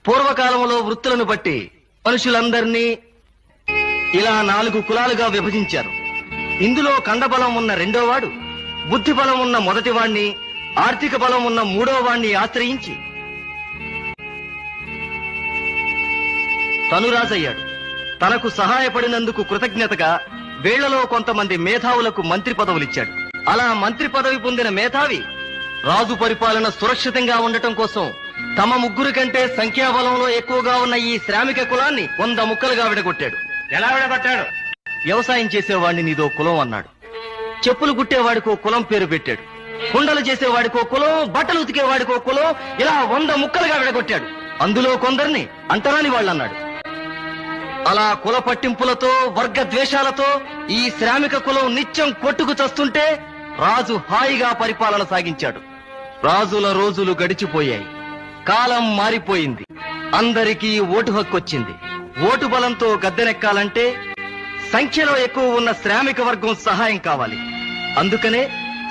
పూర్వకాలంలో వృత్తులను బట్టి మనుషులందరినీ ఇలా 4 కులాలుగా విభజించారు. ఇందులో కండబలం ఉన్న రెండోవాడు, బుద్ధి బలం ఉన్న మొదటివాణ్ణి, ఆర్థిక బలం ఉన్న మూడోవాణ్ణి ఆశ్రయించి తను రాజయ్యాడు. తనకు సహాయపడినందుకు కృతజ్ఞతగా వీళ్లలో కొంతమంది మేధావులకు మంత్రి పదవులిచ్చాడు. అలా మంత్రి పదవి పొందిన మేధావి రాజు పరిపాలన సురక్షితంగా ఉండటం కోసం తమ 3 కంటే సంఖ్యాబలంలో ఎక్కువగా ఉన్న ఈ శ్రామిక కులాన్ని 100 ముక్కలుగా విడగొట్టాడు. ఎలా విడగొట్టాడు? వ్యవసాయం చేసేవాడిని నీదో కులం అన్నాడు. చెప్పులు కుట్టేవాడికో కులం పేరు పెట్టాడు. కుండలు చేసేవాడికో కులం, బట్టలు ఉతికేవాడికో కులం, ఇలా 100 ముక్కలుగా విడగొట్టాడు. అందులో కొందరిని అంటరాని వాళ్ళన్నాడు. అలా కుల పట్టింపులతో, వర్గ ద్వేషాలతో ఈ శ్రామిక కులం నిత్యం కొట్టుకు చస్తుంటే రాజు హాయిగా పరిపాలన సాగించాడు. రాజుల రోజులు గడిచిపోయాయి. కాలం మారిపోయింది. అందరికీ ఓటు హక్కు వచ్చింది. ఓటు బలంతో గద్దెనెక్కాలంటే సంఖ్యలో ఎక్కువ ఉన్న శ్రామిక వర్గం సహాయం కావాలి. అందుకనే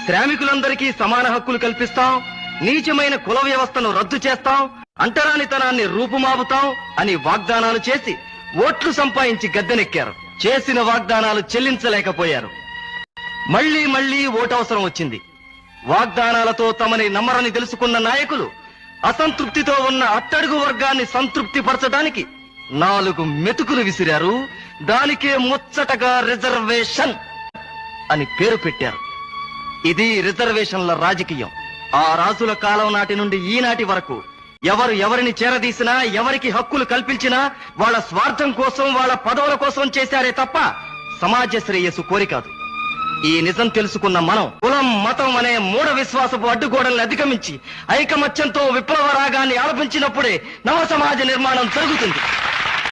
శ్రామికులందరికీ సమాన హక్కులు కల్పిస్తాం, నీచమైన కుల వ్యవస్థను రద్దు చేస్తాం, అంటరానితనాన్ని రూపుమాపుతాం అని వాగ్దానాలు చేసి ఓట్లు సంపాదించి గద్దెనెక్కారు. చేసిన వాగ్దానాలు చెల్లించలేకపోయారు. మళ్లీ మళ్లీ ఓటవసరం వచ్చింది. వాగ్దానాలతో తమని నమ్మరని తెలుసుకున్న నాయకులు అసంతృప్తితో ఉన్న అట్టడుగు వర్గాన్ని సంతృప్తి పరచడానికి 4 మెతుకులు విసిరారు. దానికే ముచ్చటగా రిజర్వేషన్ అని పేరు పెట్టారు. ఇది రిజర్వేషన్ల రాజకీయం. ఆ రాజుల కాలం నాటి నుండి ఈనాటి వరకు ఎవరు ఎవరిని చేరదీసినా, ఎవరికి హక్కులు కల్పించినా వాళ్ళ స్వార్థం కోసం, వాళ్ళ పదవుల కోసం చేశారే తప్ప సమాజ శ్రేయస్సు కోరి కాదు. ఈ నిజం తెలుసుకున్న మనం కులం, మతం అనే మూఢ విశ్వాసపు అడ్డుగోడల్ని అధిగమించి ఐకమత్యంతో విప్లవ రాగాన్ని ఆలపించినప్పుడే నవ సమాజ నిర్మాణం జరుగుతుంది.